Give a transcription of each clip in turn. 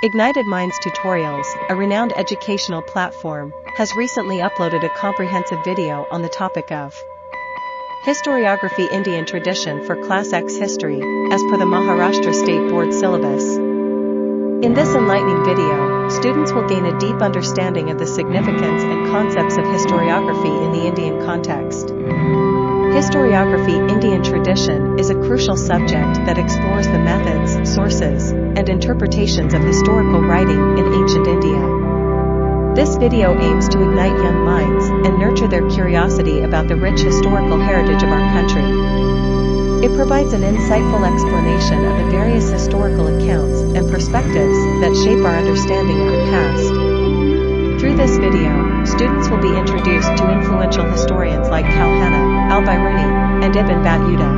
Ignited Minds Tutorials, a renowned educational platform, has recently uploaded a comprehensive video on the topic of Historiography Indian Tradition for Class X History, as per the Maharashtra State Board syllabus. In this enlightening video, students will gain a deep understanding of the significance and concepts of historiography in the Indian context. Historiography Indian Tradition is a crucial subject that explores the methods, sources, and interpretations of historical writing in ancient India. This video aims to ignite young minds and nurture their curiosity about the rich historical heritage of our country. It provides an insightful explanation of the various historical accounts and perspectives that shape our understanding of the past. Through this video, students will be introduced to influential historians like Kalhana, Al-Biruni, and Ibn Battuta,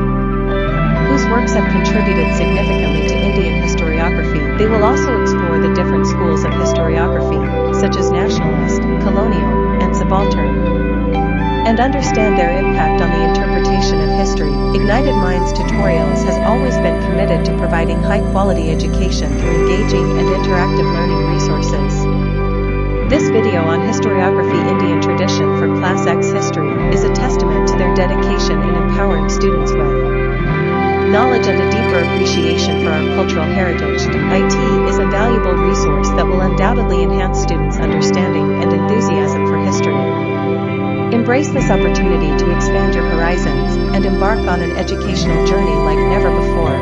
whose works have contributed significantly to Indian historiography. They will also explore the different schools of historiography, such as nationalist, colonial, and subaltern, and understand their impact on the interpretation of history. Ignited Minds Tutorials has always been committed to providing high-quality education through engaging and interactive learning resources. This video on Historiography Indian Tradition for Class X History is a testament to their dedication in empowering students with knowledge and a deeper appreciation for our cultural heritage. IT is a valuable resource that will undoubtedly enhance students' understanding and enthusiasm for history. Embrace this opportunity to expand your horizons and embark on an educational journey like never before.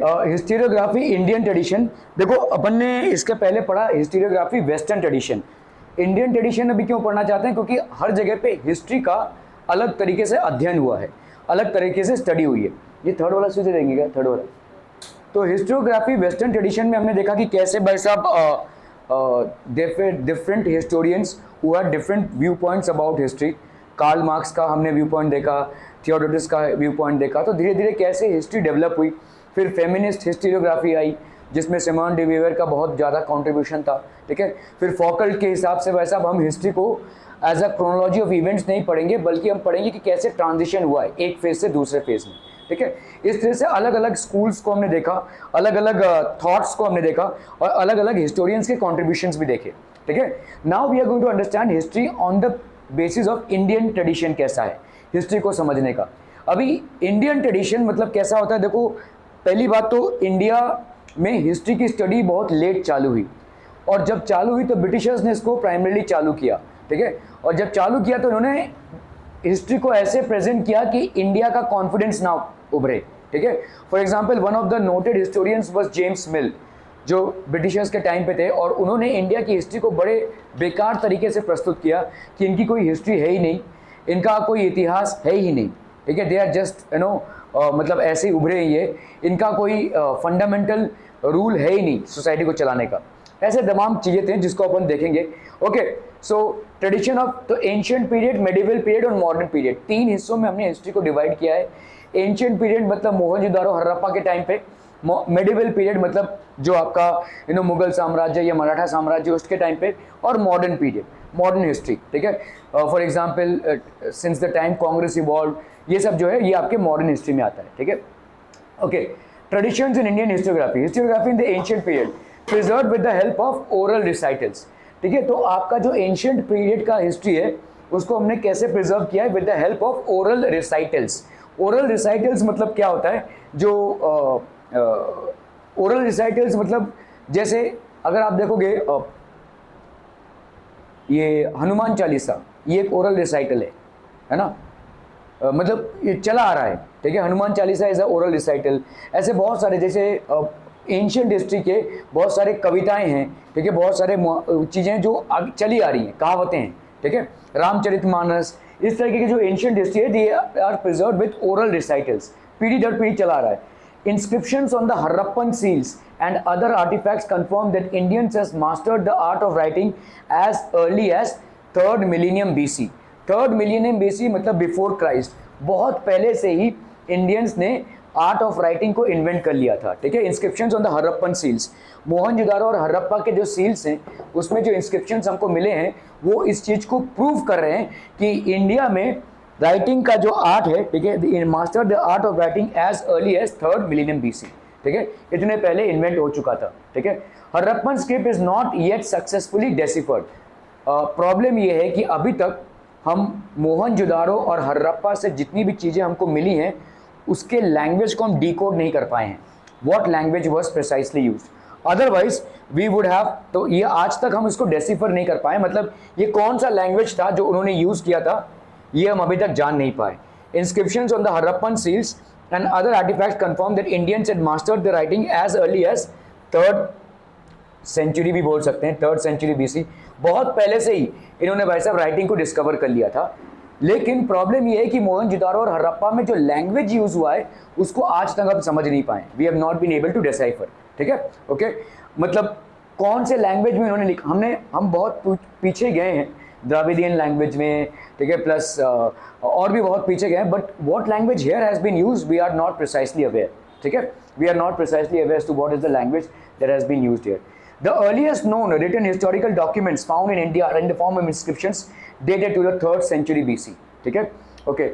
Historiography Indian tradition. देखो, अपन ने इसके पहले पढ़ा historiography western tradition. Indian tradition अभी क्यों पढ़ना चाहते हैं? क्योंकि हर जगह पे हिस्ट्री का अलग तरीके से अध्ययन हुआ है, अलग तरीके से स्टडी हुई है। ये थर्ड वाला स्विच देंगे क्या? थर्ड वाला। तो हिस्टोरियोग्राफी वेस्टर्न ट्रेडिशन में हमने देखा कि कैसे भाई साहब different historians who have different view points about history. Karl Marx का हमने व्यू पॉइंट देखा, थियोडोटस का व्यू पॉइंट देखा। तो धीरे धीरे कैसे हिस्ट्री डेवलप हुई। फिर फेमिनिस्ट हिस्टोरियोग्राफी आई, जिसमें सिमोन डी वीवर का बहुत ज़्यादा कंट्रीब्यूशन था। ठीक है। फिर फॉकल्ट के हिसाब से वैसा हम हिस्ट्री को as a chronology of events नहीं पढ़ेंगे, बल्कि हम पढ़ेंगे कि कैसे ट्रांजिशन हुआ है एक फेज से दूसरे फेज में। ठीक है। इस तरह से अलग अलग स्कूल्स को हमने देखा, अलग अलग थॉट्स को हमने देखा, और अलग अलग हिस्टोरियंस के कॉन्ट्रीब्यूशंस भी देखे। ठीक है। Now we are going to understand history on the basis of Indian tradition. कैसा है हिस्ट्री को समझने का। अभी इंडियन ट्रेडिशन मतलब कैसा होता है? देखो, पहली बात तो इंडिया में हिस्ट्री की स्टडी बहुत लेट चालू हुई, और जब चालू हुई तो ब्रिटिशर्स ने इसको प्राइमरीली चालू किया। ठीक है। और जब चालू किया तो उन्होंने हिस्ट्री को ऐसे प्रेजेंट किया कि इंडिया का कॉन्फिडेंस ना उभरे। ठीक है। For example, one of the noted historians was James मिल, जो ब्रिटिशर्स के टाइम पे थे, और उन्होंने इंडिया की हिस्ट्री को बड़े बेकार तरीके से प्रस्तुत किया कि इनकी कोई हिस्ट्री है ही नहीं, इनका कोई इतिहास है ही नहीं। ठीक है। दे आर जस्ट मतलब ऐसे ही उभरे ही है, इनका कोई फंडामेंटल रूल है ही नहीं सोसाइटी को चलाने का। ऐसे तमाम चीज़ें थे जिसको अपन देखेंगे। ओके, सो ट्रेडिशन ऑफ तो एंशिएंट पीरियड, मेडिवल पीरियड और मॉडर्न पीरियड, तीन हिस्सों में हमने हिस्ट्री को डिवाइड किया है। एंशिएंट पीरियड मतलब मोहनजोदारो हड़प्पा के टाइम पे, मेडिवल पीरियड मतलब जो आपका मुगल साम्राज्य या मराठा साम्राज्य उसके टाइम पे, और मॉडर्न पीरियड, मॉडर्न हिस्ट्री। ठीक है। For example, since the time Congress evolve, ये सब जो है ये आपके मॉडर्न हिस्ट्री में आता है। ठीक है। Okay, traditions in Indian histography. Histography in the ancient period preserved with the help of oral recitals. ठीक है। तो आपका जो एंशिएंट पीरियड का हिस्ट्री है उसको हमने कैसे प्रिजर्व किया है? With the help of oral recitals. Oral recitals मतलब क्या होता है? जो ओरल रिसाइटल्स मतलब जैसे अगर आप देखोगे ये हनुमान चालीसा, ये एक ओरल रिसाइटल है ना। मतलब ये चला आ रहा है। ठीक है। Hanuman Chalisa is a oral recital. ऐसे बहुत सारे, जैसे एंशिएंट हिस्ट्री के बहुत सारे कविताएं हैं। ठीक है। बहुत सारे चीज़ें जो चली आ रही हैं, कहावतें हैं। ठीक है। रामचरितमानस, इस तरीके की जो एंशिएंट हिस्ट्री है, they are preserved with oral recitals. पीढ़ी दर पीढ़ी चला आ रहा है। Inscriptions on the Harappan seals and other artifacts confirm that Indians has mastered the art of writing as early as 3rd millennium BC। 3rd millennium BC मतलब before Christ, बहुत पहले से ही इंडियंस ने आर्ट ऑफ राइटिंग को invent कर लिया था। ठीक है। Inscriptions on the Harappan seals, Mohenjodaro और हरप्पा के जो सील्स हैं उसमें जो इंस्क्रिप्शंस हमको मिले हैं वो इस चीज़ को प्रूव कर रहे हैं कि इंडिया में राइटिंग का जो आर्ट है, ठीक है, master the art of writing as early as 3rd millennium BC, ठीक है, इतने पहले इन्वेंट हो चुका था, ठीक है। Harappan script is not yet successfully deciphered. Problem ये है कि अभी तक हम मोहनजोदारो और हरप्पा से जितनी भी चीज़ें हमको मिली हैं उसके लैंग्वेज को हम डिकोड नहीं कर पाए हैं, what language was precisely used, otherwise we would have. तो ये आज तक हम इसको डेसिफर नहीं कर पाए, मतलब ये कौन सा लैंग्वेज था जो उन्होंने यूज़ किया था ये हम अभी तक जान नहीं पाए। Inscriptions on the Harappan seals and other artifacts confirm that Indians had mastered the writing as early as 3rd century भी बोल सकते हैं, 3rd सेंचुरी BC। बहुत पहले से ही इन्होंने भाई साहब राइटिंग को डिस्कवर कर लिया था। लेकिन प्रॉब्लम ये है कि मोहनजोदारो और हरप्पा में जो लैंग्वेज यूज हुआ है उसको आज तक हम समझ नहीं पाए, we have not been able to decipher, ठीक है, ओके। मतलब कौन से लैंग्वेज में इन्होंने लिखा, हम बहुत पीछे गए हैं द्राविडियन लैंग्वेज में, ठीक है, प्लस और भी बहुत पीछे गए हैं, but what language here has been used we are not precisely aware, ठीक है, we are not precisely aware as to what is the language that has been used here. The earliest known written historical documents found in India are in the form of inscriptions dated to the 3rd century BC, ठीक है, okay।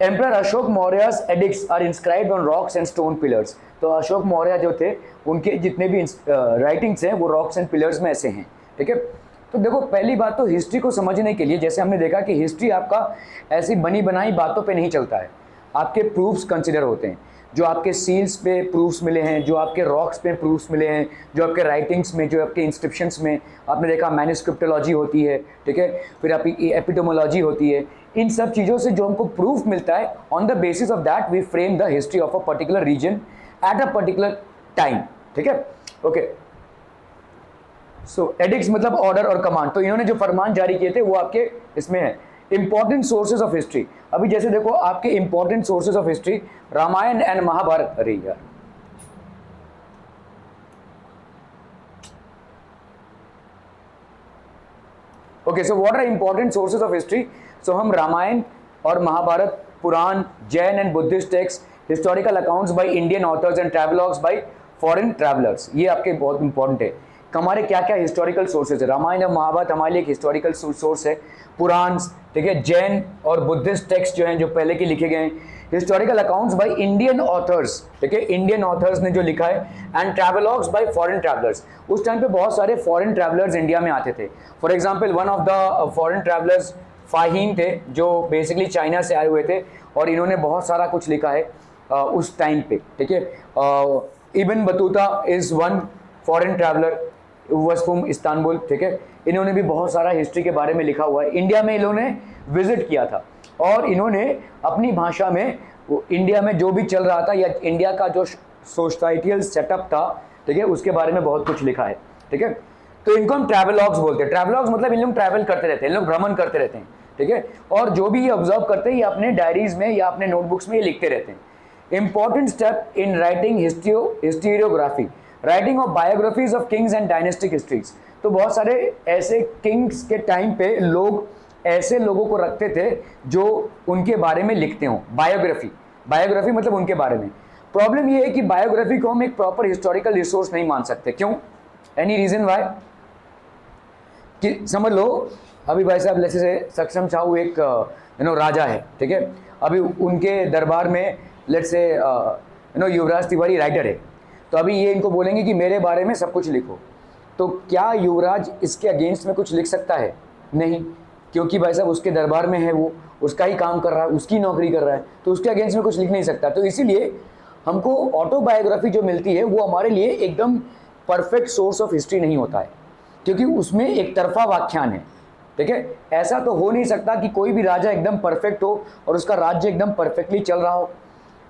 Emperor Ashok Maurya's edicts are inscribed on rocks and stone pillars। तो अशोक मौर्य जो थे उनके जितने भी writings हैं वो रॉक्स एंड पिलर्स में ऐसे हैं, ठीक है। तो देखो पहली बात तो हिस्ट्री को समझने के लिए जैसे हमने देखा कि हिस्ट्री आपका ऐसी बनी बनाई बातों पे नहीं चलता है, आपके प्रूफ्स कंसिडर होते हैं, जो आपके सील्स पे प्रूफ्स मिले हैं, जो आपके रॉक्स पे प्रूफ्स मिले हैं, जो आपके राइटिंग्स में, जो आपके इंस्क्रिप्शंस में आपने देखा मैन्युस्क्रिप्टोलॉजी होती है, ठीक है, फिर आपकी एपिटोमोलॉजी होती है, इन सब चीज़ों से जो हमको प्रूफ मिलता है on the basis of that we frame the history of a particular region at a particular time, ठीक है, ओके। सो एडिक्ट्स मतलब ऑर्डर और कमांड, तो इन्होंने जो फरमान जारी किए थे वो आपके इसमें है। इंपॉर्टेंट सोर्सेज ऑफ हिस्ट्री, अभी जैसे देखो आपके important sources of history Ramayan and Mahabharat, अरे यार okay, so what are important sources of history. So हम रामायण और Mahabharat, Puran, Jain and Buddhist text, historical accounts by Indian authors and travelogues by foreign travellers, ये आपके बहुत इंपॉर्टेंट है। हमारे क्या क्या हिस्टोरिकल सोर्सेज है, रामायण और महाभारत हमारे लिए एक हिस्टोरिकल सोर्स है, पुराण, ठीक है, जैन और बुद्धिस्ट टेक्स्ट जो हैं जो पहले के लिखे गए हैं, historical accounts by Indian authors, ठीक है, इंडियन ऑथर्स ने जो लिखा है, and travelogues by foreign travellers. उस टाइम पे बहुत सारे फॉरेन ट्रैवलर्स इंडिया में आते थे। For example one of the foreign travellers फाहीम थे जो बेसिकली चाइना से आए हुए थे और इन्होंने बहुत सारा कुछ लिखा है उस टाइम पे, ठीक है। Ibn Battuta is one foreign traveller was from Istanbul, ठीक है, इन्होंने भी बहुत सारा हिस्ट्री के बारे में लिखा हुआ है। इंडिया में इन्होंने विजिट किया था और इन्होंने अपनी भाषा में इंडिया में जो भी चल रहा था या इंडिया का जो सोसाइटियल सेटअप था, ठीक है, उसके बारे में बहुत कुछ लिखा है, ठीक है। तो इनको हम ट्रैवलॉग्स बोलते हैं। ट्रैवलॉग्स मतलब इन लोग ट्रैवल करते रहते हैं, इन लोग भ्रमण करते रहते हैं, ठीक है, और जो भी ये ऑब्जर्व करते हैं ये अपने डायरीज में या अपने नोटबुक्स में ये लिखते रहते हैं। Important step in writing historiography, writing of biographies of Kings and dynastic histories. तो बहुत सारे ऐसे किंग्स के टाइम पे लोग ऐसे लोगों को रखते थे जो उनके बारे में लिखते हों, बायोग्राफी मतलब उनके बारे में। प्रॉब्लम ये है कि बायोग्राफी को हम एक प्रॉपर हिस्टोरिकल रिसोर्स नहीं मान सकते। क्यों? Any reason why? कि समझ लो अभी भाई साहब जैसे से सक्षम साहू एक राजा है, ठीक है, अभी उनके दरबार में let's say Yuvraj Tiwari writer है, तो अभी ये इनको बोलेंगे कि मेरे बारे में सब कुछ लिखो, तो क्या युवराज इसके अगेंस्ट में कुछ लिख सकता है? नहीं, क्योंकि भाई साहब उसके दरबार में है, वो उसका ही काम कर रहा है, उसकी नौकरी कर रहा है, तो उसके अगेंस्ट में कुछ लिख नहीं सकता। तो इसीलिए हमको ऑटोबायोग्राफी जो मिलती है वो हमारे लिए एकदम परफेक्ट सोर्स ऑफ हिस्ट्री नहीं होता है, क्योंकि उसमें एक तरफा व्याख्यान है, ठीक है। ऐसा तो हो नहीं सकता कि कोई भी राजा एकदम परफेक्ट हो और उसका राज्य एकदम परफेक्टली चल रहा हो,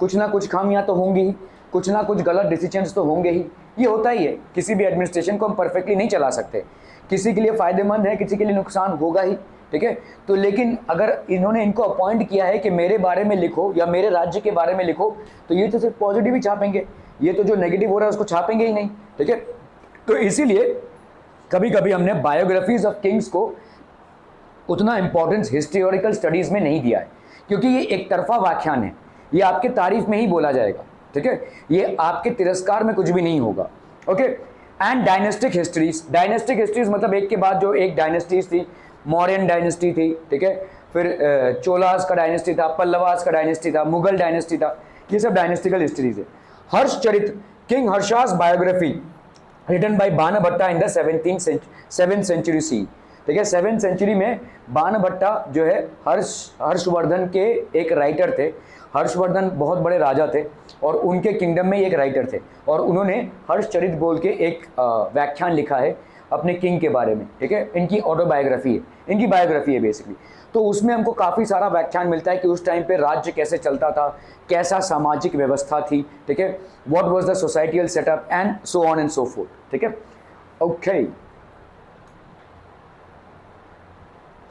कुछ ना कुछ खामियां तो होंगी ही, कुछ ना कुछ गलत डिसीजंस तो होंगे ही, ये होता ही है। किसी भी एडमिनिस्ट्रेशन को हम परफेक्टली नहीं चला सकते, किसी के लिए फ़ायदेमंद है, किसी के लिए नुकसान होगा ही, ठीक है। तो लेकिन अगर इन्होंने इनको अपॉइंट किया है कि मेरे बारे में लिखो या मेरे राज्य के बारे में लिखो, तो ये तो सिर्फ पॉजिटिव ही छापेंगे, ये तो जो नेगेटिव हो रहा है उसको छापेंगे ही नहीं, ठीक है। तो इसीलिए कभी कभी हमने बायोग्राफीज ऑफ किंग्स को उतना इंपॉर्टेंस हिस्टोरिकल स्टडीज़ में नहीं दिया है, क्योंकि ये एक तरफा व्याख्यान है, ये आपके तारीफ में ही बोला जाएगा, ठीक है, ये आपके तिरस्कार में कुछ भी नहीं होगा, ओके। एंड डायनेस्टिक हिस्ट्रीज मतलब एक के बाद जो एक डायनेस्टीज थी, मौर्यन डायनेस्टी थी, ठीक है, फिर चोलास का डायनेस्टी था, पल्लवास का डायनेस्टी था, मुगल डायनेस्टी था, ये सब डायनेस्टिकल हिस्ट्रीज है। Harshacharita, king Harsha's biography written by Banabhatta in the 7th century C. ठीक है, 7th सेंचुरी में बाणभट्टा जो है हर्षवर्धन के एक राइटर थे। हर्षवर्धन बहुत बड़े राजा थे और उनके किंगडम में एक राइटर थे और उन्होंने हर्षचरित बोल के एक व्याख्यान लिखा है अपने किंग के बारे में। ठीक है, इनकी ऑटोबायोग्राफी है, इनकी बायोग्राफी है बेसिकली। तो उसमें हमको काफ़ी सारा व्याख्यान मिलता है कि उस टाइम पे राज्य कैसे चलता था, कैसा सामाजिक व्यवस्था थी। ठीक है, what was the societal setup and so on and so fourth. ठीक है, ओके।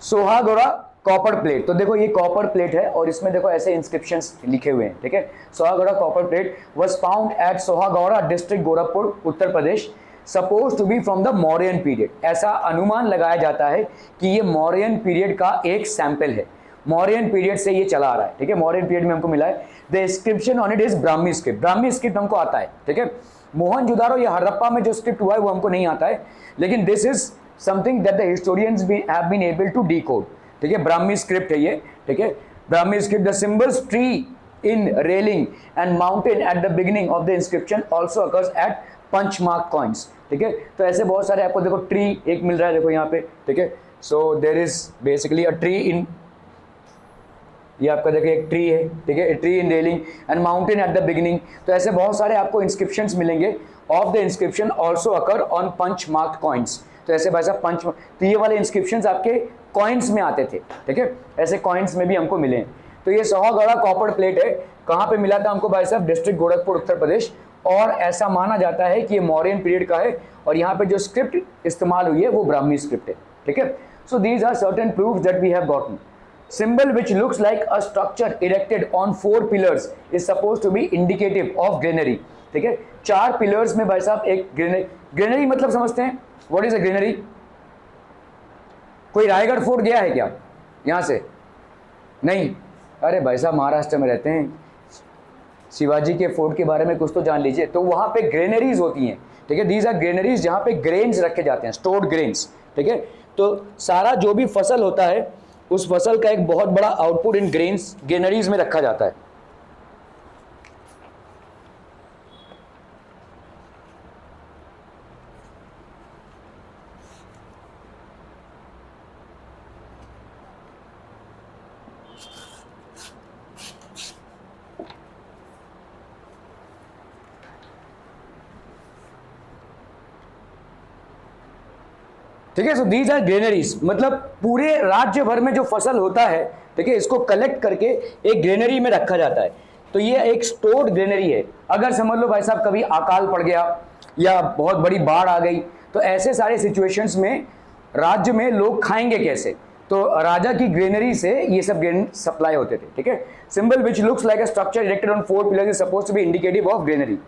सोहागोड़ा कॉपर प्लेट, तो देखो ये कॉपर प्लेट है और इसमें देखो ऐसे इंस्क्रिप्शंस लिखे हुए हैं। ठीक है, Sohagaura copper plate was found at Sohagaura district Gorakhpur Uttar Pradesh, suppose to be from the Mauryan period. ऐसा अनुमान लगाया जाता है कि ये मौर्यन पीरियड का एक सैंपल है, मौर्यन पीरियड से ये चला आ रहा है। ठीक है, मौर्यन पीरियड में हमको मिला है। The inscription on it is Brahmi script, Brahmi script हमको आता है। ठीक है, मोहनजोदारो या हड़प्पा में जो स्क्रिप्ट हुआ है वो हमको नहीं आता है, लेकिन this is something that the historians have been able to decode. ठीक है, ब्राह्मी स्क्रिप्ट है ये। ठीक है, Brahmi script, the symbols tree in railing and mountain at the beginning of the inscription also occurs at punch mark coins. ठीक है, तो ऐसे बहुत सारे आपको देखो ट्री एक मिल रहा है, देखो यहाँ पे। ठीक है, so there is basically a tree in, ये आपका देखिए एक ट्री है। ठीक है, tree in railing and mountain at the beginning. तो ऐसे बहुत सारे आपको इंस्क्रिप्शंस मिलेंगे। Of the inscription also occur on punch marked coins. तो ऐसे भाई साहब पंच, तो ये वाले इंस्क्रिप्शंस आपके कॉइन्स में आते थे। ठीक है, ऐसे कॉइन्स में भी हमको मिले हैं। तो ये सोहागोड़ा कॉपर प्लेट है, कहाँ पे मिला था हमको भाई साहब? डिस्ट्रिक्ट गोरखपुर उत्तर प्रदेश। और ऐसा माना जाता है कि ये मौर्यन पीरियड का है और यहाँ पे जो स्क्रिप्ट इस्तेमाल हुई है वो ब्राह्मी स्क्रिप्ट है। ठीक है, so these are certain proof that we have gotten. Symbol which looks like a structure erected on 4 pillars is supposed to be indicative of granary। ठीक है, 4 पिलर्स में भाई साहब एक ग्रेनरी, ग्रेनरी मतलब समझते हैं व्हाट इज अ ग्रेनरी? कोई रायगढ़ फोर्ट गया है क्या यहाँ से? नहीं, अरे भाई साहब महाराष्ट्र में रहते हैं, शिवाजी के फोर्ट के बारे में कुछ तो जान लीजिए। तो वहाँ पे ग्रेनरीज होती हैं। ठीक है, दीज आर ग्रेनरीज जहाँ पे ग्रेन्स रखे जाते हैं, स्टोर्ड ग्रेन्स। ठीक है, तो सारा जो भी फसल होता है उस फसल का एक बहुत बड़ा आउटपुट इन ग्रेन्स ग्रेनरीज में रखा जाता है। ठीक है, सो दीज आर ग्रेनरीज, मतलब पूरे राज्य भर में जो फसल होता है, ठीक है, इसको कलेक्ट करके एक ग्रेनरी में रखा जाता है। तो ये एक स्टोर्ड ग्रेनरी है। अगर समझ लो भाई साहब कभी अकाल पड़ गया या बहुत बड़ी बाढ़ आ गई, तो ऐसे सारे सिचुएशंस में राज्य में लोग खाएंगे कैसे? तो राजा की ग्रेनरी से ये सब ग्रेन सप्लाई होते थे। ठीक है, symbol which looks like a structure erected on 4 pillars is supposed to be indicative of granary.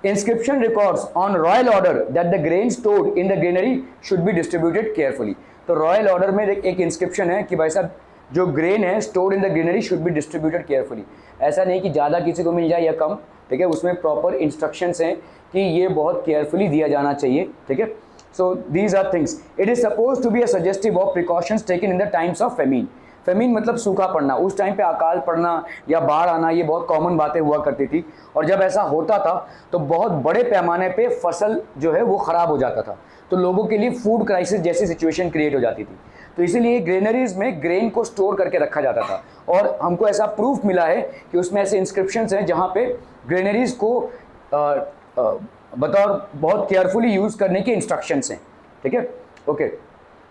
Inscription records on royal order that the grain stored in the granary should be distributed carefully। तो royal order में एक inscription है कि भाई साहब जो grain है stored in the granary should be distributed carefully. ऐसा नहीं कि ज़्यादा किसी को मिल जाए या कम। ठीक है, उसमें प्रॉपर इंस्ट्रक्शंस हैं कि ये बहुत केयरफुली दिया जाना चाहिए। ठीक है, so these are things. It is suppose to be a suggestive of precautions taken in the times of famine. Famine मतलब सूखा पड़ना, उस टाइम पे अकाल पड़ना या बाढ़ आना, ये बहुत कॉमन बातें हुआ करती थी। और जब ऐसा होता था तो बहुत बड़े पैमाने पे फसल जो है वो ख़राब हो जाता था, तो लोगों के लिए फूड क्राइसिस जैसी सिचुएशन क्रिएट हो जाती थी। तो इसीलिए ग्रेनरीज में ग्रेन को स्टोर करके रखा जाता था। और हमको ऐसा प्रूफ मिला है कि उसमें ऐसे इंस्क्रिप्शंस हैं जहाँ पे ग्रेनरीज को बतौर बहुत केयरफुली यूज़ करने के इंस्ट्रक्शंस हैं। ठीक है, okay.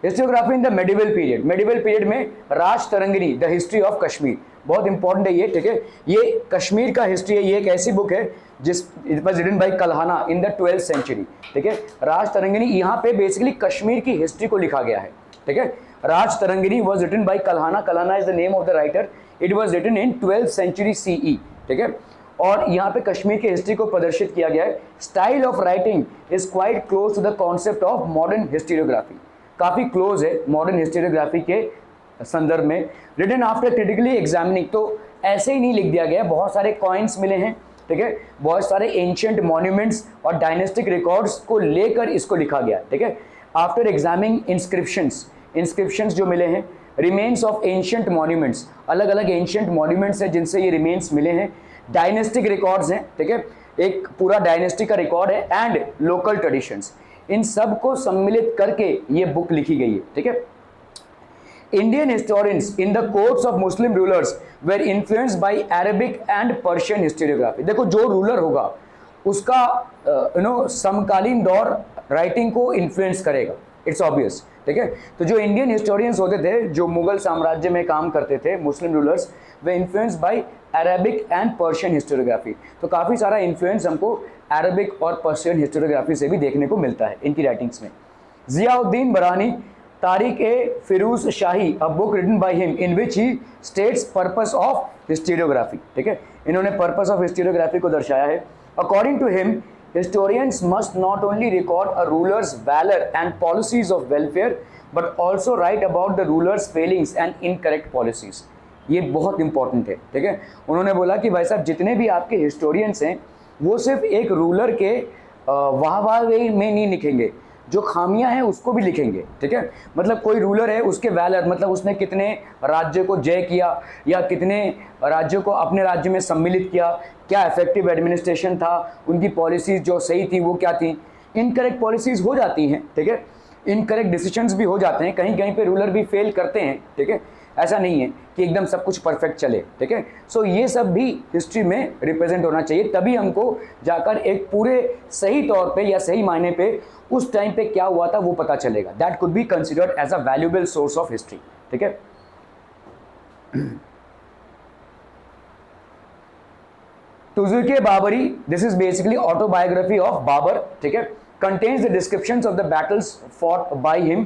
Histography in the medieval period, medieval period में Raj Tarangini the history of Kashmir, बहुत इंपॉर्टेंट है ये। ठीक है, ये कश्मीर का हिस्ट्री है। ये एक ऐसी बुक है जिस it was written by Kalhana in the 12th century. ठीक है, राज तरंगिणी, यहाँ पे बेसिकली कश्मीर की हिस्ट्री को लिखा गया है। ठीक है, Raj Tarangini was written by Kalhana, Kalhana is the name of the writer. It was written in 12th century CE। ठीक है, और यहाँ पे कश्मीर की हिस्ट्री को प्रदर्शित किया गया है। Style of writing is quite close to the concept of modern historiography, काफ़ी क्लोज है मॉडर्न हिस्टोरियोग्राफी के संदर्भ में। रिटन आफ्टर क्रिटिकली एग्जामिनिंग, तो ऐसे ही नहीं लिख दिया गया, बहुत सारे कॉइन्स मिले हैं। ठीक है, बहुत सारे एंशिएंट मॉन्यूमेंट्स और डायनेस्टिक रिकॉर्ड्स को लेकर इसको लिखा गया। ठीक है, आफ्टर एग्जामिनिंग इंस्क्रिप्शंस जो मिले हैं, रिमेन्स ऑफ एंशियंट मॉन्यूमेंट्स, अलग अलग एंशियंट मॉन्यूमेंट्स हैं जिनसे ये रिमेन्स मिले हैं, डायनेस्टिक रिकॉर्ड्स हैं, ठीक है, एक पूरा डायनेस्टी का रिकॉर्ड है, एंड लोकल ट्रेडिशंस, इन सब को सम्मिलित करके ये बुक लिखी गई है, ठीक है। Indian historians in the courts of Muslim rulers were influenced by Arabic and Persian historiography। देखो जो रूलर होगा उसका समकालीन दौर राइटिंग को इन्फ्लुएंस करेगा, इट्स ऑब्वियस, ठीक है। तो जो इंडियन हिस्टोरियंस होते थे, जो मुगल साम्राज्य में काम करते थे, मुस्लिम rulers, way influence by Arabic and Persian historiography. तो काफ़ी सारा इन्फ्लुएंस हमको अरेबिक और पर्शियन हिस्टोरियोग्राफी से भी देखने को मिलता है इनकी राइटिंग्स में। Ziauddin Barani, Tarikh e Firoz Shahi, a book written by him in which he states purpose of historiography, ठीक है, इन्होंने पर्पस ऑफ हिस्टोरियोग्राफी को दर्शाया है। According to him, historians must not only record a ruler's valor and policies of welfare but also write about the ruler's failings and incorrect policies। ये बहुत important है, ठीक है। उन्होंने बोला कि भाई साहब जितने भी आपके हिस्टोरियंस हैं वो सिर्फ एक रूलर के वाह में नहीं लिखेंगे, जो खामियां हैं उसको भी लिखेंगे, ठीक है। मतलब कोई रूलर है, उसके वैलर मतलब उसने कितने राज्य को जय किया या कितने राज्यों को अपने राज्य में सम्मिलित किया, क्या इफेक्टिव एडमिनिस्ट्रेशन था, उनकी पॉलिसीज जो सही थी वो क्या थी। इनकरेक्ट पॉलिसीज हो जाती हैं, ठीक है, इनकरेक्ट डिसीजंस भी हो जाते हैं, कहीं कहीं पे रूलर भी फेल करते हैं, ठीक है, ऐसा नहीं है कि एकदम सब कुछ परफेक्ट चले, ठीक है। सो ये सब भी हिस्ट्री में रिप्रेजेंट होना चाहिए, तभी हमको जाकर एक पूरे सही तौर पे या सही मायने पे उस टाइम पे क्या हुआ था वो पता चलेगा। That could be considered as a valuable source of history, ठीक है। Tuzuke Babri, this is basically autobiography of Babar, ठीक है, contains the descriptions of the battles fought by him,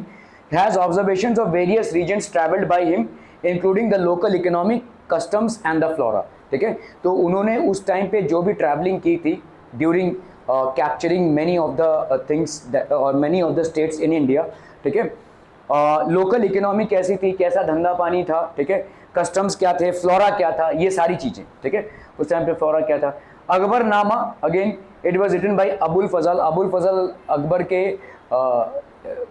has observations of various regions traveled by him including the local economic customs and the flora, ठीक है। तो उन्होंने उस time पे जो भी ट्रैवलिंग की थी during capturing many of the things और many of the states in India, ठीक है, लोकल इकोनॉमी कैसी थी, कैसा धंधा पानी था, ठीक है, कस्टम्स क्या थे, फ्लोरा क्या था, ये सारी चीज़ें, ठीक है, उस टाइम पे फ्लोरा क्या था। Akbarnama, again it was written by Abul Fazal. Abul Fazal Akbar के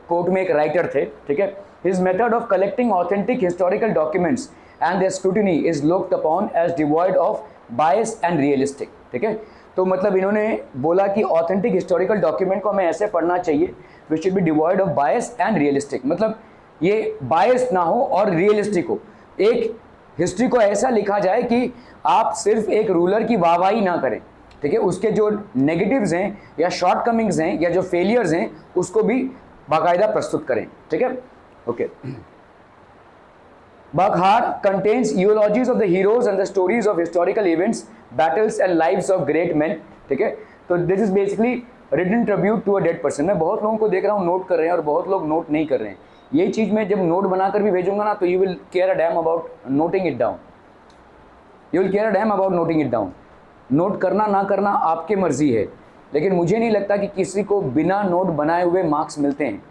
कोर्ट में एक राइटर थे, ठीक है। His method of collecting authentic historical documents and their scrutiny is looked upon as devoid of bias and realistic, ठीक है। तो मतलब इन्होंने बोला कि ऑथेंटिक हिस्टोरिकल डॉक्यूमेंट को हमें ऐसे पढ़ना चाहिए which should be devoid of bias and realistic, मतलब ये बायस ना हो और रियलिस्टिक हो। एक हिस्ट्री को ऐसा लिखा जाए कि आप सिर्फ एक रूलर की वाहवाही ना करें, ठीक है, उसके जो नेगेटिव्स हैं या शॉर्टकमिंग्स हैं या जो फेलियर्स हैं उसको भी बाकायदा प्रस्तुत करें, ठीक है, okay. Baghar contains eulogies of the heroes and the stories of historical events, battles and lives of great men, ठीक है। तो this is basically written tribute to a dead person. मैं बहुत लोगों को देख रहा हूँ नोट कर रहे हैं और बहुत लोग नोट नहीं कर रहे हैं। यही चीज़ मैं जब नोट बनाकर भी भेजूंगा ना तो you will care a damn about noting it down, you will care a damn about noting it down. Note करना ना करना आपकी मर्जी है, लेकिन मुझे नहीं लगता कि किसी को बिना नोट बनाए हुए मार्क्स मिलते हैं।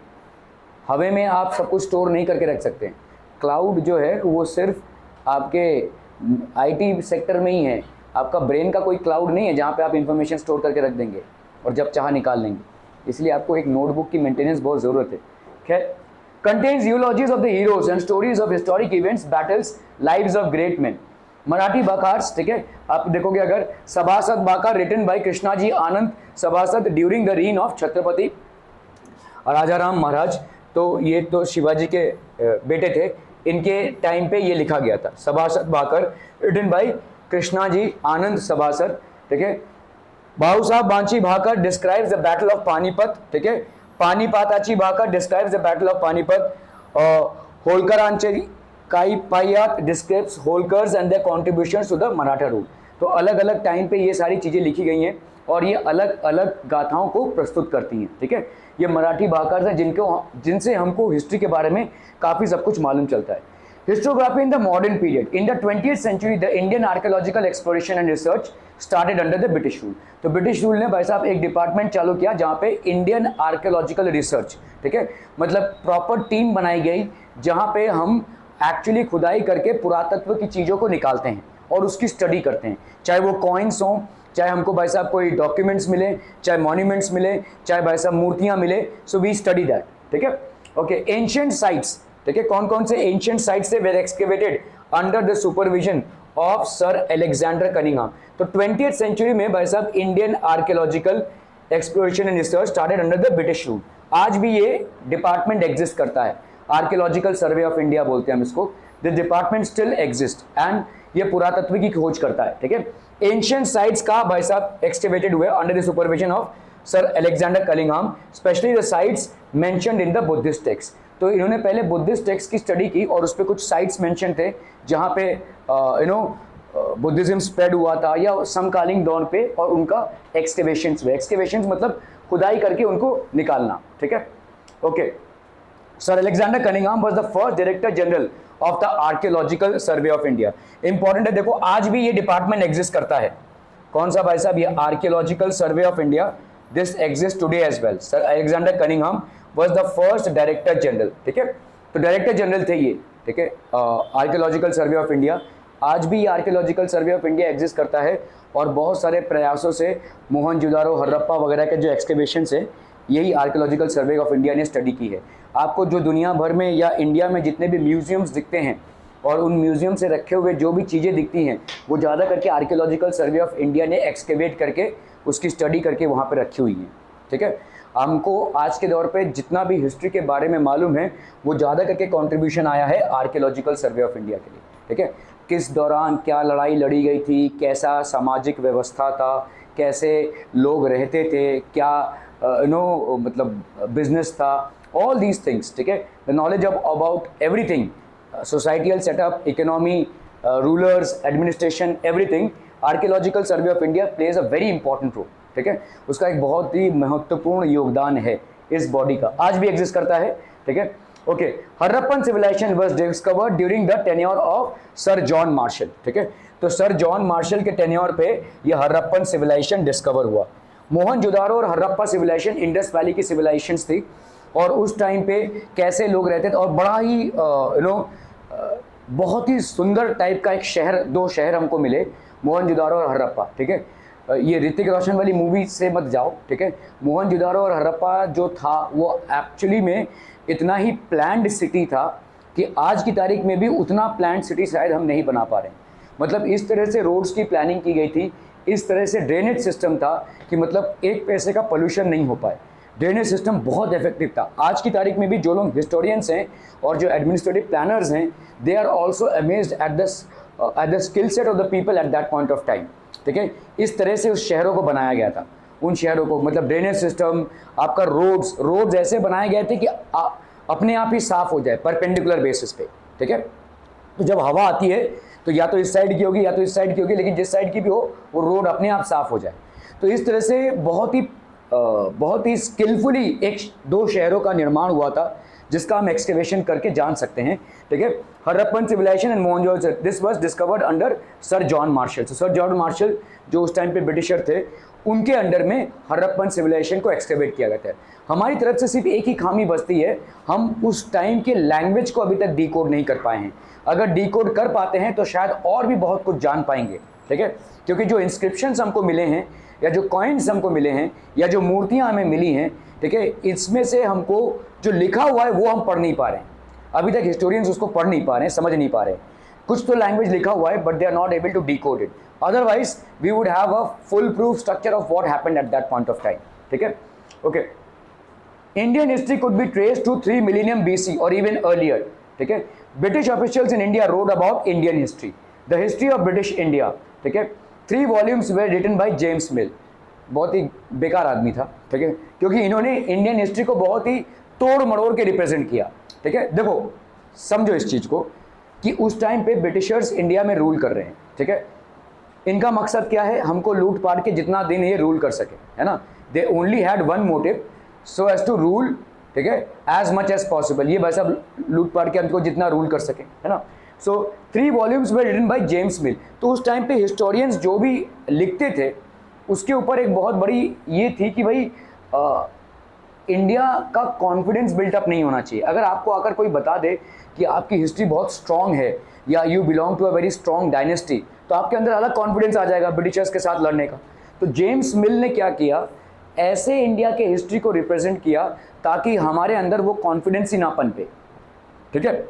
हवा में आप सब कुछ स्टोर नहीं करके रख सकते हैं। क्लाउड जो है वो सिर्फ आपके आईटी सेक्टर में ही है, आपका ब्रेन का कोई क्लाउड नहीं है जहाँ पे आप इंफॉर्मेशन स्टोर करके रख देंगे और जब चाह निकाल लेंगे। इसलिए आपको एक नोटबुक की मेंटेनेंस बहुत ज़रूरत है। खैर, contains eulogies of the heroes and stories of historic events, battles, lives of great man. Marathi bakhars, ठीक है, आप देखोगे अगर Sabhasad Bakhar written by Krishnaji Anand Sabhasad during the reign of Chhatrapati Rajaram Maharaj. तो ये तो शिवाजी के बेटे थे, इनके टाइम पे ये लिखा गया था। सभासद बाकर रिटन बाय कृष्णाजी आनंद सभासद, ठीक है। भाऊ साहब बांची Bakhar describes the battle of Panipat, ठीक है। पानीपताची Bakhar describes the battle of Panipat. होलकरांचे काई पायात describes Holkars and their contributions to the Maratha rule. तो अलग अलग टाइम पे ये सारी चीज़ें लिखी गई हैं और ये अलग अलग गाथाओं को प्रस्तुत करती हैं, ठीक है। ये मराठी बाकार्स हैं जिनसे हमको हिस्ट्री के बारे में काफ़ी सब कुछ मालूम चलता है। Histography in the modern period in the 20th century the Indian archaeological exploration and research started under the British rule. तो ब्रिटिश रूल ने भाई साहब एक डिपार्टमेंट चालू किया जहाँ पे इंडियन आर्कियोलॉजिकल रिसर्च, ठीक है, मतलब प्रॉपर टीम बनाई गई जहाँ पे हम एक्चुअली खुदाई करके पुरातत्व की चीज़ों को निकालते हैं और उसकी स्टडी करते हैं, चाहे वो कॉइन्स हों, चाहे हमको भाई साहब कोई डॉक्यूमेंट्स मिले, चाहे मॉन्यूमेंट्स मिले, चाहे भाई साहब मूर्तियाँ मिले। सो वी स्टडी दैट, ठीक है, ओके। एंशिएंट साइट्स ठीक है, कौन कौन से एंशिएंट साइट्स से were excavated under the supervision of sir Alexander Cunningham. तो 20th सेंचुरी में भाई साहब Indian archaeological exploration and research started under the British rule. आज भी ये डिपार्टमेंट एग्जिस्ट करता है, आर्कियोलॉजिकल सर्वे ऑफ इंडिया बोलते हैं हम इसको। This department still exist and ये पुरातत्व की खोज करता है। ठीक है, एंशिएंट साइट्स का भाई साहब एक्सकेवेटेड हुए under the supervision of sir Alexander Cunningham, specially the sites mentioned in the Buddhist text. तो इन्होंने पहले बुद्धिस्ट टेक्स्ट की स्टडी की और उस पर कुछ साइट्स मेंशन थे जहां पे बुद्धिज्म स्प्रेड हुआ था या समकालीन दौर पे, और उनका एक्सकेवेशंस हुए। एक्सकेवेशंस मतलब खुदाई करके उनको निकालना। ठीक है, okay. Sir Alexander Cunningham was the first director general of the archaeological survey of India. Important है, देखो आज भी ये डिपार्टमेंट एग्जिस्ट करता है। कौन सा भाई साहब? ये archaeological survey of India, this exist today as well. Sir Alexander Cunningham was the first director general. ठीक है, तो डायरेक्टर जनरल थे ये। ठीक है, आर्कियोलॉजिकल सर्वे ऑफ इंडिया। आज भी ये archaeological survey of India exist करता है और बहुत सारे प्रयासों से मोहनजोदारो, हड़प्पा वगैरह के जो एक्सकेवेशंस है, यही आर्कियोलॉजिकल सर्वे ऑफ इंडिया ने स्टडी की है। आपको जो दुनिया भर में या इंडिया में जितने भी म्यूजियम्स दिखते हैं और उन म्यूजियम से रखे हुए जो भी चीज़ें दिखती हैं, वो ज़्यादा करके आर्कियोलॉजिकल सर्वे ऑफ इंडिया ने एक्सकेवेट करके उसकी स्टडी करके वहाँ पर रखी हुई है। ठीक है, हमको आज के दौर पे जितना भी हिस्ट्री के बारे में मालूम है वो ज़्यादा करके कंट्रीब्यूशन आया है आर्कियोलॉजिकल सर्वे ऑफ इंडिया के लिए। ठीक है, किस दौरान क्या लड़ाई लड़ी गई थी, कैसा सामाजिक व्यवस्था था, कैसे लोग रहते थे, क्या मतलब बिजनेस था, ऑल दीज थिंग्स। ठीक है, the knowledge of about everything, societal setup, economy, rulers, administration, everything, archaeological survey of India plays a very important role. ठीक है, उसका एक बहुत ही महत्वपूर्ण योगदान है इस बॉडी का, आज भी एग्जिस्ट करता है। ठीक है, okay. Harappan civilization was discovered during the tenure of sir John Marshall. ठीक है, तो सर जॉन मार्शल के टेन्योर पे ये हड़प्पन सिविलाइजेशन डिस्कवर हुआ। मोहनजोदारो और हड़प्पा सिविलाइजेशन इंडस वैली की सिविलाइजेशंस थी और उस टाइम पे कैसे लोग रहते थे, और बड़ा ही बहुत ही सुंदर टाइप का एक शहर, दो शहर हमको मिले, मोहनजोदारो और हड़प्पा। ठीक है, ये ऋतिक रोशन वाली मूवी से मत जाओ। ठीक है, मोहनजोदारो और हड़प्पा जो था वो एक्चुअली में इतना ही प्लान्ड सिटी था कि आज की तारीख में भी उतना प्लान्ड सिटी शायद हम नहीं बना पा रहे हैं। मतलब इस तरह से रोड्स की प्लानिंग की गई थी, इस तरह से ड्रेनेज सिस्टम था कि मतलब एक पैसे का पोल्यूशन नहीं हो पाए। ड्रेनेज सिस्टम बहुत इफेक्टिव था। आज की तारीख में भी जो लोग हिस्टोरियंस हैं और जो एडमिनिस्ट्रेटिव प्लानर्स हैं, they are also amazed at the skill set of the people at that point of time. ठीक है, इस तरह से उस शहरों को बनाया गया था। उन शहरों को मतलब ड्रेनेज सिस्टम, आपका रोड्स ऐसे बनाए गए थे कि अपने आप ही साफ हो जाए परपेंडिकुलर बेसिस पे। ठीक है, तो जब हवा आती है तो या तो इस साइड की होगी या तो इस साइड की होगी, लेकिन जिस साइड की भी हो वो रोड अपने आप साफ हो जाए। तो इस तरह से बहुत ही स्किलफुली एक दो शहरों का निर्माण हुआ था जिसका हम एक्सकेवेशन करके जान सकते हैं। ठीक है, Harappan civilization and Mohenjodaro, this was discovered under sir John Marshall. तो सर जॉन मार्शल जो उस टाइम पे ब्रिटिशर थे, उनके अंडर में हड़प्पन सिविलाइजेशन को एक्सकेवेट किया गया था। हमारी तरफ से सिर्फ एक ही खामी बचती है, हम उस टाइम के लैंग्वेज को अभी तक डिकोड नहीं कर पाए हैं। अगर डिकोड कर पाते हैं तो शायद और भी बहुत कुछ जान पाएंगे। ठीक है, क्योंकि जो इंस्क्रिप्शंस हमको मिले हैं या जो कॉइन्स हमको मिले हैं या जो मूर्तियां हमें मिली हैं, ठीक है, इसमें से हमको जो लिखा हुआ है वो हम पढ़ नहीं पा रहे हैं। अभी तक हिस्टोरियंस उसको पढ़ नहीं पा रहे हैं, समझ नहीं पा रहे हैं। कुछ तो लैंग्वेज लिखा हुआ है but they are not able to decode it, otherwise we would have a full proof structure of what happened at that point of time. ठीक है, okay. Indian history could be traced to 3 millennium BC और even earlier. ठीक है, British officials in India wrote about Indian history, the history of British India. ठीक है, 3 volumes were written by James Mill. बहुत ही बेकार आदमी था। ठीक है, क्योंकि इन्होंने इंडियन हिस्ट्री को बहुत ही तोड़ मरोड़ के रिप्रेजेंट किया। ठीक है, देखो समझो इस चीज को कि उस टाइम पे ब्रिटिशर्स इंडिया में रूल कर रहे हैं। ठीक है, इनका मकसद क्या है? हमको लूट पाट के जितना दिन ये रूल कर सके, है ना। They only had one motive, so as to rule, ठीक है, एज मच एज पॉसिबल। ये वैसा लूट पाट के हमको जितना रूल कर सके, है ना। So 3 volumes were written by James Mill. तो उस टाइम पे हिस्टोरियंस जो भी लिखते थे उसके ऊपर एक बहुत बड़ी ये थी कि भाई इंडिया का कॉन्फिडेंस बिल्टअप नहीं होना चाहिए। अगर आपको आकर कोई बता दे कि आपकी हिस्ट्री बहुत स्ट्रांग है या you belong to a very strong dynasty, तो आपके अंदर अलग कॉन्फिडेंस आ जाएगा ब्रिटिशर्स के साथ लड़ने का। तो जेम्स मिल ने क्या किया, ऐसे इंडिया के हिस्ट्री को रिप्रेजेंट किया ताकि हमारे अंदर वो कॉन्फिडेंस ही ना पनपे। ठीक है,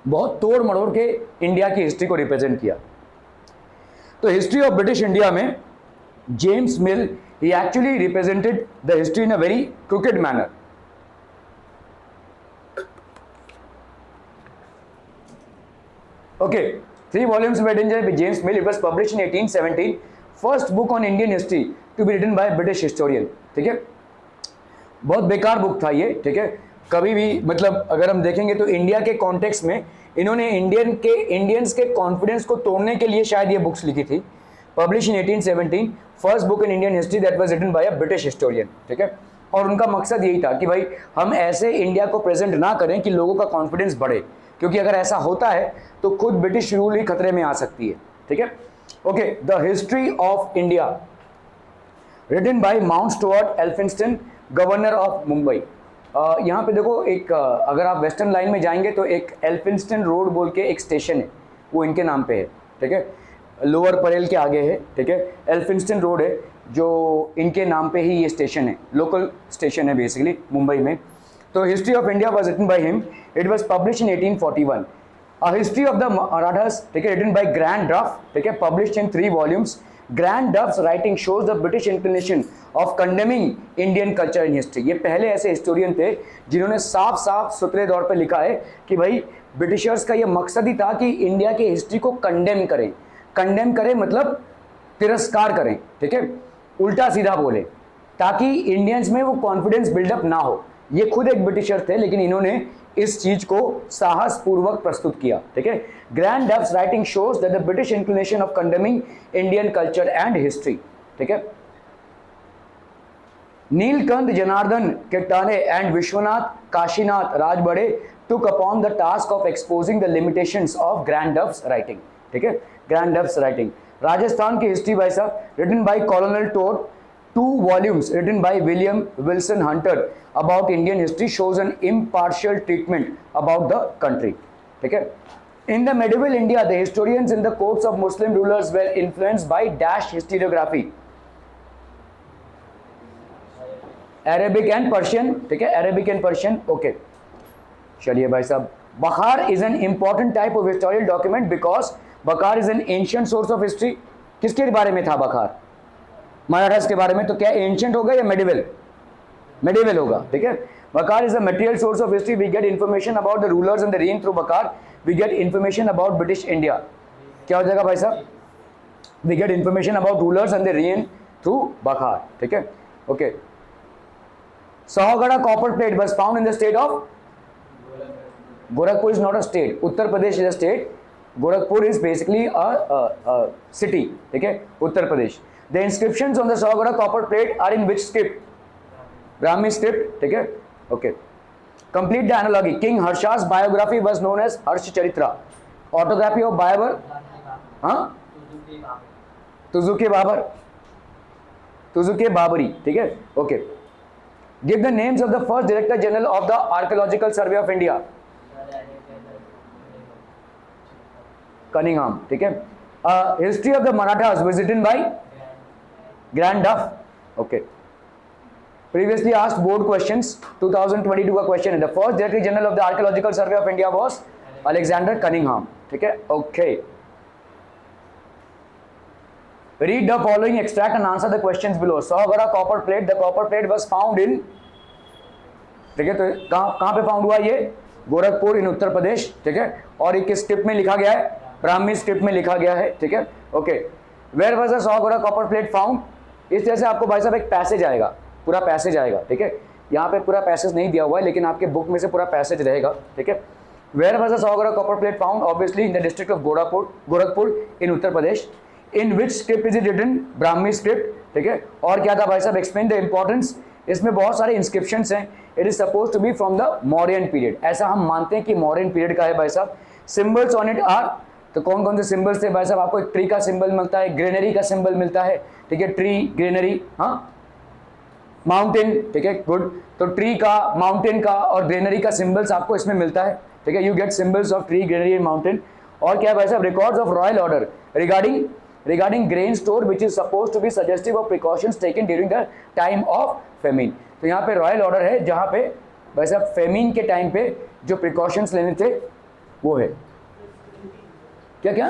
बहुत तोड़ मड़ोड़ के इंडिया की हिस्ट्री को रिप्रेजेंट किया। तो हिस्ट्री ऑफ ब्रिटिश इंडिया में James mill he actually represented the history in a very crooked manner. Okay, 3 volumes were written by James Mill. It was published in 1817. First book on Indian history to be written by a British historian. ठीक है, बहुत बेकार book था ये। ठीक है, कभी भी मतलब अगर हम देखेंगे तो इंडिया के कॉन्टेक्स्ट में इन्होंने इंडियंस के कॉन्फिडेंस को तोड़ने के लिए शायद ये बुक्स लिखी थी। Publish in 1817, first book in Indian history that was written by a British historian. ठीक है, और उनका मकसद यही था कि भाई हम ऐसे इंडिया को प्रेजेंट ना करें कि लोगों का कॉन्फिडेंस बढ़े, क्योंकि अगर ऐसा होता है तो खुद ब्रिटिश रूल ही खतरे में आ सकती है। ठीक है, okay, the history of India written by Mount Stuart Elphinstone, governor of Mumbai. यहाँ पे देखो एक अगर आप वेस्टर्न लाइन में जाएंगे तो एक एल्फिंस्टन रोड बोल के एक स्टेशन है, वो इनके नाम पे है। ठीक है, लोअर परेल के आगे है। ठीक है, एल्फिंस्टन रोड है जो इनके नाम पे ही ये स्टेशन है, लोकल स्टेशन है बेसिकली मुंबई में। तो history of India was written by him. It was published in 1841। A history of the Marathas, ठीक है, रिटन बाय ग्रैंड डफ, ठीक है, published in 3 volumes. Grant Duff's writing shows the British inclination of condemning Indian culture in history. ये पहले ऐसे historian थे जिन्होंने साफ साफ सुथरे तौर पे लिखा है कि भाई ब्रिटिशर्स का ये मकसद ही था कि इंडिया के हिस्ट्री को कंडेम करें। कंडेम करें मतलब तिरस्कार करें। ठीक है, उल्टा सीधा बोले, ताकि इंडियंस में वो कॉन्फिडेंस बिल्डअप ना हो। ये खुद एक ब्रिटिशर थे, लेकिन इन्होंने इस चीज को साहस पूर्वक प्रस्तुत किया। ठीक है, Grant Duff's writing shows that the British inclination of condemning Indian culture and history. ठीक है, Nilkanth Janardan Kirtane and Vishwanath Kashinath Rajwade took upon the task of exposing the limitations of Grand Duff's writing. ठीक है, Grand Duff's writing। राजस्थान की हिस्ट्री भाई साहब written by colonel Tod, 2 volumes written by William Wilson Hunter about Indian history shows an impartial treatment about the country. ठीक है, in the medieval India the historians in the courts of Muslim rulers were influenced by dash historiography, Arabic and Persian। ठीक है, Arabic and Persian। Okay, चलिए भाई साहब, bakhar is an important type of historical document because bakhar is an ancient source of history. किसके बारे में था बखार? मराठास के बारे में। तो क्या एंशिएंट होगा या मेडिवल? मेडिवल होगा। ठीक है, bakhar is a material source of history. We get information about the rulers and the reign through bakhar. We get information about British India. क्या हो जाएगा भाई साहब? We get information about rulers and the reign through bakhar. ठीक है, okay. Sahagada copper plate was found in the state of Gorakhpur is not a state. Uttar Pradesh is a state. Gorakhpur is basically a city. ठीक है, Uttar Pradesh. The inscriptions on the Sahagada copper plate are in which script? Brahmi script। ठीक है, okay। Complete the analogy. King Harsha's biography was known as Harsh Charitra. Autography of Babur? हाँ, तुजुके बाबर, तुजुके बाबरी। ठीक है, okay। Give the names of the first Director General of the Archaeological Survey of India. Cunningham। ठीक है, History of the Marathas was written by Grand Duff। Okay। Previously asked board questions, 2022 का question है। The first Director General of the Archaeological Survey of India was Alexander Cunningham। ठीक है, okay। Read the following extract and answer the questions below. Sahagada copper plate. The copper plate was found in, ठीक है, तो कहाँ पे found हुआ ये? Gorakhpur in Uttar प्रदेश। ठीक है, और ये किस स्क्रिप्ट में लिखा गया है? ब्राह्मी स्क्रिप्ट में लिखा गया है। ठीक है, okay. Where was the Sahagada copper plate found? इस तरह से आपको भाई साहब एक पैसेज आएगा, पूरा पैसेज आएगा। ठीक है, यहाँ पे पूरा पैसेज नहीं दिया हुआ है, लेकिन आपके बुक में से पूरा पैसेज रहेगा। ठीक है, where was the Sahagada copper plate found? Obviously in the district of Gorakhpur in Uttar Pradesh. In which script is it written? Brahmi script. ठीक है, और क्या था भाई साहब? Explain the importance. इसमें बहुत सारे इंस्क्रिप्शंस हैं। It is suppose to be from the Mauryan period. ऐसा हम मानते हैं कि मौर्यन पीरियड का है भाई साहब। सिंबल्स ऑन इट आर, तो कौन कौन से सिंबल्स थे भाई साहब? आपको एक ट्री का सिंबल मिलता है, ग्रेनरी का सिंबल मिलता है। ठीक है, ट्री, ग्रेनरी, हाँ, माउंटेन। ठीक है, गुड। तो ट्री का, माउंटेन का और ग्रेनरी का सिंबल्स आपको इसमें मिलता है। ठीक है, you get symbols of tree, granary and mountain. और क्या है भाई साहब? Records of royal order regarding grain store which is supposed to be suggestive of precautions taken during the time of famine। तो यहाँ पे रॉयल ऑर्डर है जहाँ पे भाई साहब फेमिन के टाइम पे जो प्रिकॉशंस लेने थे वो है क्या क्या